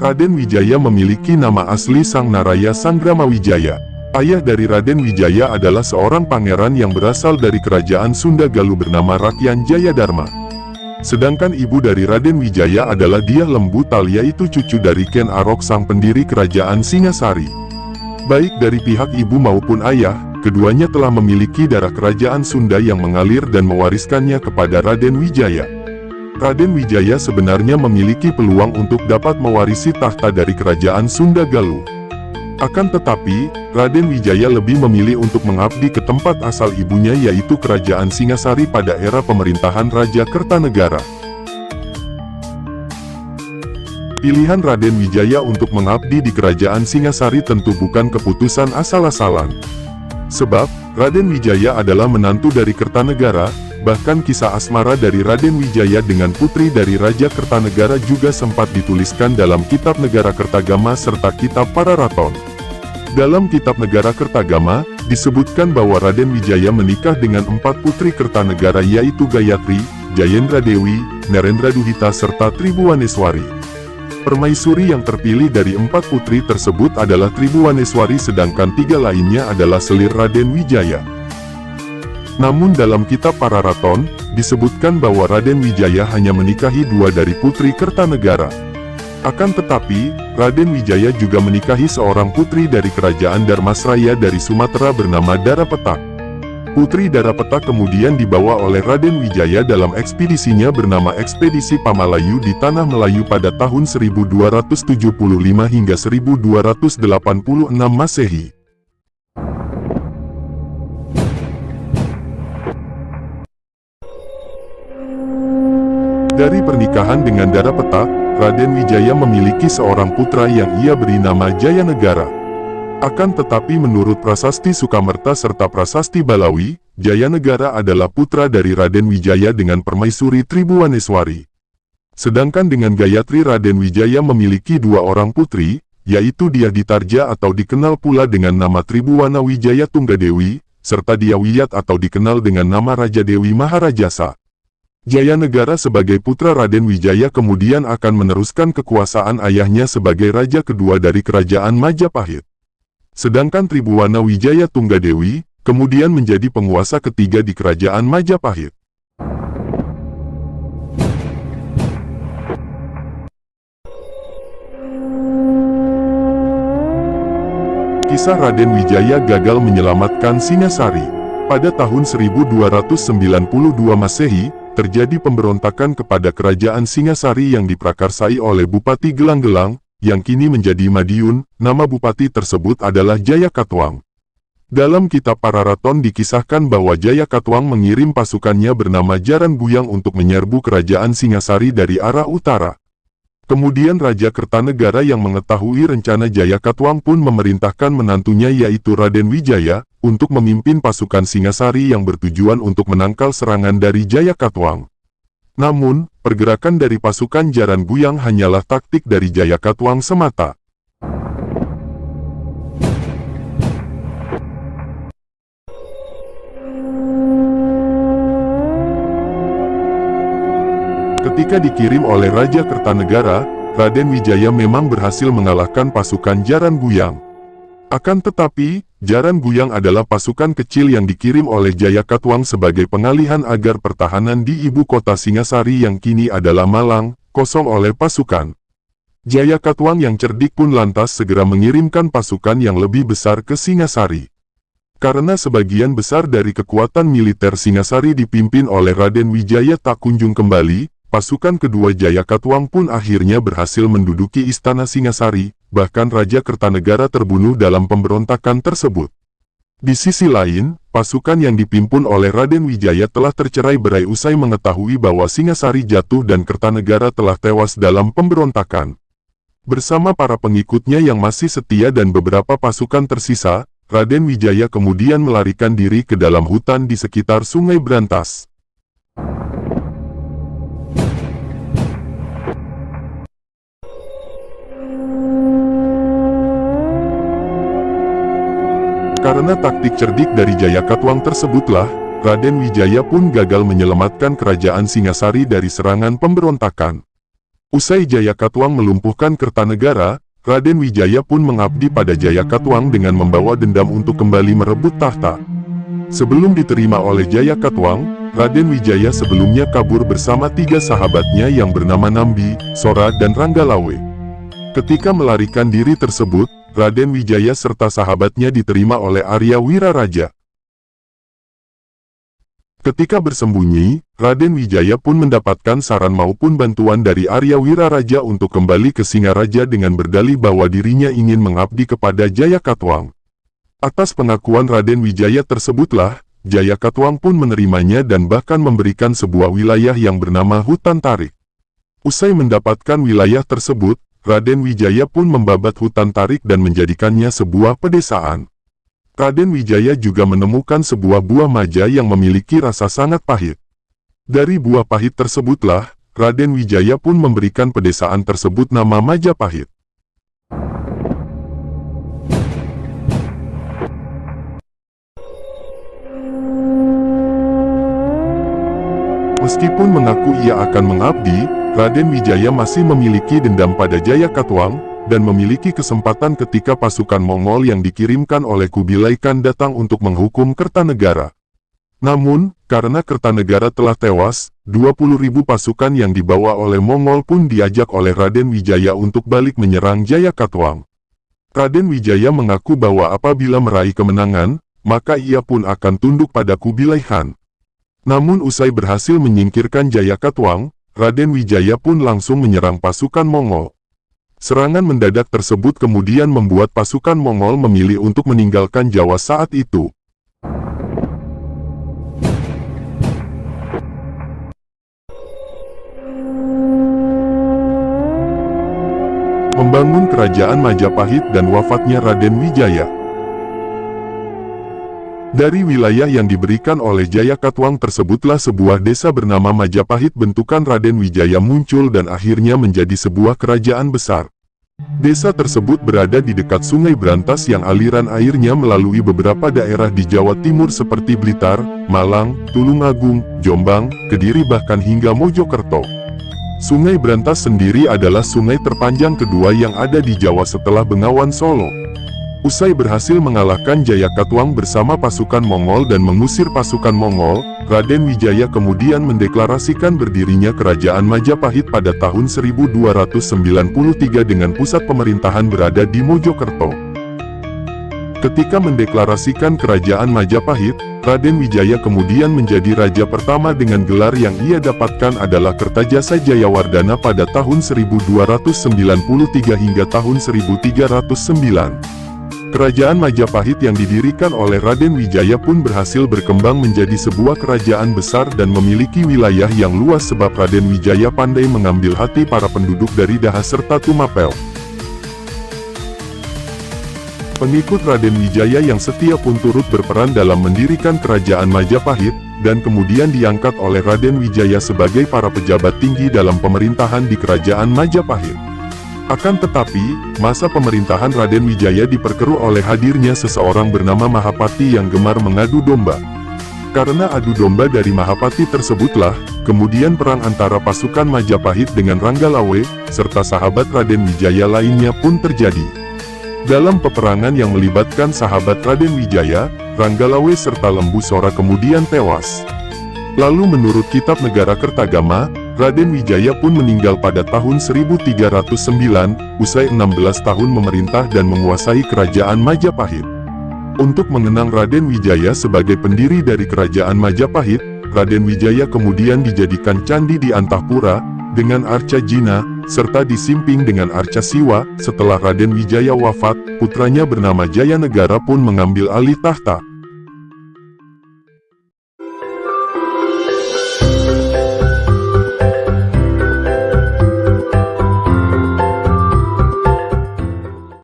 Raden Wijaya memiliki nama asli Sang Naraya Sanggramawijaya. Ayah dari Raden Wijaya adalah seorang pangeran yang berasal dari kerajaan Sunda Galuh bernama Rakyan Jayadharma. Sedangkan ibu dari Raden Wijaya adalah Dyah Lembu Tal, yaitu cucu dari Ken Arok sang pendiri kerajaan Singasari. Baik dari pihak ibu maupun ayah, keduanya telah memiliki darah kerajaan Sunda yang mengalir dan mewariskannya kepada Raden Wijaya. Raden Wijaya sebenarnya memiliki peluang untuk dapat mewarisi tahta dari kerajaan Sunda Galuh. Akan tetapi, Raden Wijaya lebih memilih untuk mengabdi ke tempat asal ibunya, yaitu kerajaan Singasari pada era pemerintahan Raja Kertanegara. Pilihan Raden Wijaya untuk mengabdi di kerajaan Singasari tentu bukan keputusan asal-asalan. Sebab, Raden Wijaya adalah menantu dari Kertanegara. Bahkan kisah asmara dari Raden Wijaya dengan putri dari Raja Kertanegara juga sempat dituliskan dalam Kitab Negara Kertagama serta Kitab Pararaton. Dalam Kitab Negara Kertagama, disebutkan bahwa Raden Wijaya menikah dengan 4 putri Kertanegara, yaitu Gayatri, Jayendra Dewi, Narendraduhita serta Tribuaneswari. Permaisuri yang terpilih dari 4 putri tersebut adalah Tribuaneswari, sedangkan 3 lainnya adalah selir Raden Wijaya. Namun dalam Kitab Pararaton, disebutkan bahwa Raden Wijaya hanya menikahi 2 dari putri Kertanegara. Akan tetapi, Raden Wijaya juga menikahi seorang putri dari kerajaan Dharmasraya dari Sumatera bernama Darapetak. Putri Darapetak kemudian dibawa oleh Raden Wijaya dalam ekspedisinya bernama Ekspedisi Pamalayu di Tanah Melayu pada tahun 1275 hingga 1286 Masehi. Dari pernikahan dengan Darapetak, Raden Wijaya memiliki seorang putra yang ia beri nama Jayanegara. Akan tetapi menurut Prasasti Sukamerta serta Prasasti Balawi, Jayanegara adalah putra dari Raden Wijaya dengan permaisuri Tribuaneswari. Sedangkan dengan Gayatri, Raden Wijaya memiliki 2 orang putri, yaitu Dyah Ditarja atau dikenal pula dengan nama Tribuwana Wijaya Tunggadewi, serta Dyah Wiyat atau dikenal dengan nama Raja Dewi Maharajasa. Jayanegara sebagai putra Raden Wijaya kemudian akan meneruskan kekuasaan ayahnya sebagai raja kedua dari kerajaan Majapahit. Sedangkan Tribuwana Wijaya Tunggadewi kemudian menjadi penguasa ketiga di kerajaan Majapahit. Kisah Raden Wijaya gagal menyelamatkan Singasari. Pada tahun 1292 Masehi, terjadi pemberontakan kepada kerajaan Singasari yang diprakarsai oleh Bupati Gelang-Gelang, yang kini menjadi Madiun. Nama bupati tersebut adalah Jayakatwang. Dalam Kitab Pararaton dikisahkan bahwa Jayakatwang mengirim pasukannya bernama Jaran Buyang untuk menyerbu kerajaan Singasari dari arah utara. Kemudian Raja Kertanegara yang mengetahui rencana Jayakatwang pun memerintahkan menantunya yaitu Raden Wijaya, untuk memimpin pasukan Singasari yang bertujuan untuk menangkal serangan dari Jayakatwang. Namun, pergerakan dari pasukan Jaran Buyang hanyalah taktik dari Jayakatwang semata. Ketika dikirim oleh Raja Kertanegara, Raden Wijaya memang berhasil mengalahkan pasukan Jaran Buyang. Akan tetapi, Jaran Buyang adalah pasukan kecil yang dikirim oleh Jayakatwang sebagai pengalihan agar pertahanan di ibu kota Singasari yang kini adalah Malang, kosong oleh pasukan. Jayakatwang yang cerdik pun lantas segera mengirimkan pasukan yang lebih besar ke Singasari. Karena sebagian besar dari kekuatan militer Singasari dipimpin oleh Raden Wijaya tak kunjung kembali, pasukan kedua Jayakatwang pun akhirnya berhasil menduduki istana Singasari, bahkan Raja Kertanegara terbunuh dalam pemberontakan tersebut. Di sisi lain, pasukan yang dipimpin oleh Raden Wijaya telah tercerai-berai usai mengetahui bahwa Singasari jatuh dan Kertanegara telah tewas dalam pemberontakan. Bersama para pengikutnya yang masih setia dan beberapa pasukan tersisa, Raden Wijaya kemudian melarikan diri ke dalam hutan di sekitar Sungai Brantas. Karena taktik cerdik dari Jayakatwang tersebutlah, Raden Wijaya pun gagal menyelamatkan kerajaan Singasari dari serangan pemberontakan. Usai Jayakatwang melumpuhkan Kertanegara, Raden Wijaya pun mengabdi pada Jayakatwang dengan membawa dendam untuk kembali merebut tahta. Sebelum diterima oleh Jayakatwang, Raden Wijaya sebelumnya kabur bersama 3 sahabatnya yang bernama Nambi, Sora dan Ranggalawe. Ketika melarikan diri tersebut, Raden Wijaya serta sahabatnya diterima oleh Arya Wiraraja. Ketika bersembunyi, Raden Wijaya pun mendapatkan saran maupun bantuan dari Arya Wiraraja untuk kembali ke Singaraja dengan berdalih bahwa dirinya ingin mengabdi kepada Jayakatwang. Atas pengakuan Raden Wijaya tersebutlah, Jayakatwang pun menerimanya dan bahkan memberikan sebuah wilayah yang bernama Hutan Tarik. Usai mendapatkan wilayah tersebut, Raden Wijaya pun membabat Hutan Tarik dan menjadikannya sebuah pedesaan. Raden Wijaya juga menemukan sebuah buah maja yang memiliki rasa sangat pahit. Dari buah pahit tersebutlah, Raden Wijaya pun memberikan pedesaan tersebut nama Majapahit. Meskipun mengaku ia akan mengabdi, Raden Wijaya masih memiliki dendam pada Jayakatwang, dan memiliki kesempatan ketika pasukan Mongol yang dikirimkan oleh Kubilai Khan datang untuk menghukum Kertanegara. Namun, karena Kertanegara telah tewas, 20.000 pasukan yang dibawa oleh Mongol pun diajak oleh Raden Wijaya untuk balik menyerang Jayakatwang. Raden Wijaya mengaku bahwa apabila meraih kemenangan, maka ia pun akan tunduk pada Kubilai Khan. Namun usai berhasil menyingkirkan Jayakatwang, Raden Wijaya pun langsung menyerang pasukan Mongol. Serangan mendadak tersebut kemudian membuat pasukan Mongol memilih untuk meninggalkan Jawa saat itu. Membangun kerajaan Majapahit dan wafatnya Raden Wijaya. Dari wilayah yang diberikan oleh Jayakatwang tersebutlah sebuah desa bernama Majapahit bentukan Raden Wijaya muncul dan akhirnya menjadi sebuah kerajaan besar. Desa tersebut berada di dekat Sungai Brantas yang aliran airnya melalui beberapa daerah di Jawa Timur seperti Blitar, Malang, Tulungagung, Jombang, Kediri bahkan hingga Mojokerto. Sungai Brantas sendiri adalah sungai terpanjang kedua yang ada di Jawa setelah Bengawan Solo. Usai berhasil mengalahkan Jayakatwang bersama pasukan Mongol dan mengusir pasukan Mongol, Raden Wijaya kemudian mendeklarasikan berdirinya Kerajaan Majapahit pada tahun 1293 dengan pusat pemerintahan berada di Mojokerto. Ketika mendeklarasikan Kerajaan Majapahit, Raden Wijaya kemudian menjadi raja pertama dengan gelar yang ia dapatkan adalah Kertajasa Jayawardana pada tahun 1293 hingga tahun 1309. Kerajaan Majapahit yang didirikan oleh Raden Wijaya pun berhasil berkembang menjadi sebuah kerajaan besar dan memiliki wilayah yang luas sebab Raden Wijaya pandai mengambil hati para penduduk dari Daha serta Tumapel. Pengikut Raden Wijaya yang setia pun turut berperan dalam mendirikan Kerajaan Majapahit, dan kemudian diangkat oleh Raden Wijaya sebagai para pejabat tinggi dalam pemerintahan di Kerajaan Majapahit. Akan tetapi, masa pemerintahan Raden Wijaya diperkeruh oleh hadirnya seseorang bernama Mahapati yang gemar mengadu domba. Karena adu domba dari Mahapati tersebutlah, kemudian perang antara pasukan Majapahit dengan Ranggalawe, serta sahabat Raden Wijaya lainnya pun terjadi. Dalam peperangan yang melibatkan sahabat Raden Wijaya, Ranggalawe serta Lembu Sora kemudian tewas. Lalu menurut Kitab Negara Kertagama, Raden Wijaya pun meninggal pada tahun 1309, usai 16 tahun memerintah dan menguasai Kerajaan Majapahit. Untuk mengenang Raden Wijaya sebagai pendiri dari Kerajaan Majapahit, Raden Wijaya kemudian dijadikan candi di Antahpura, dengan arca Jina, serta disimping dengan arca Siwa. Setelah Raden Wijaya wafat, putranya bernama Jayanegara pun mengambil alih tahta.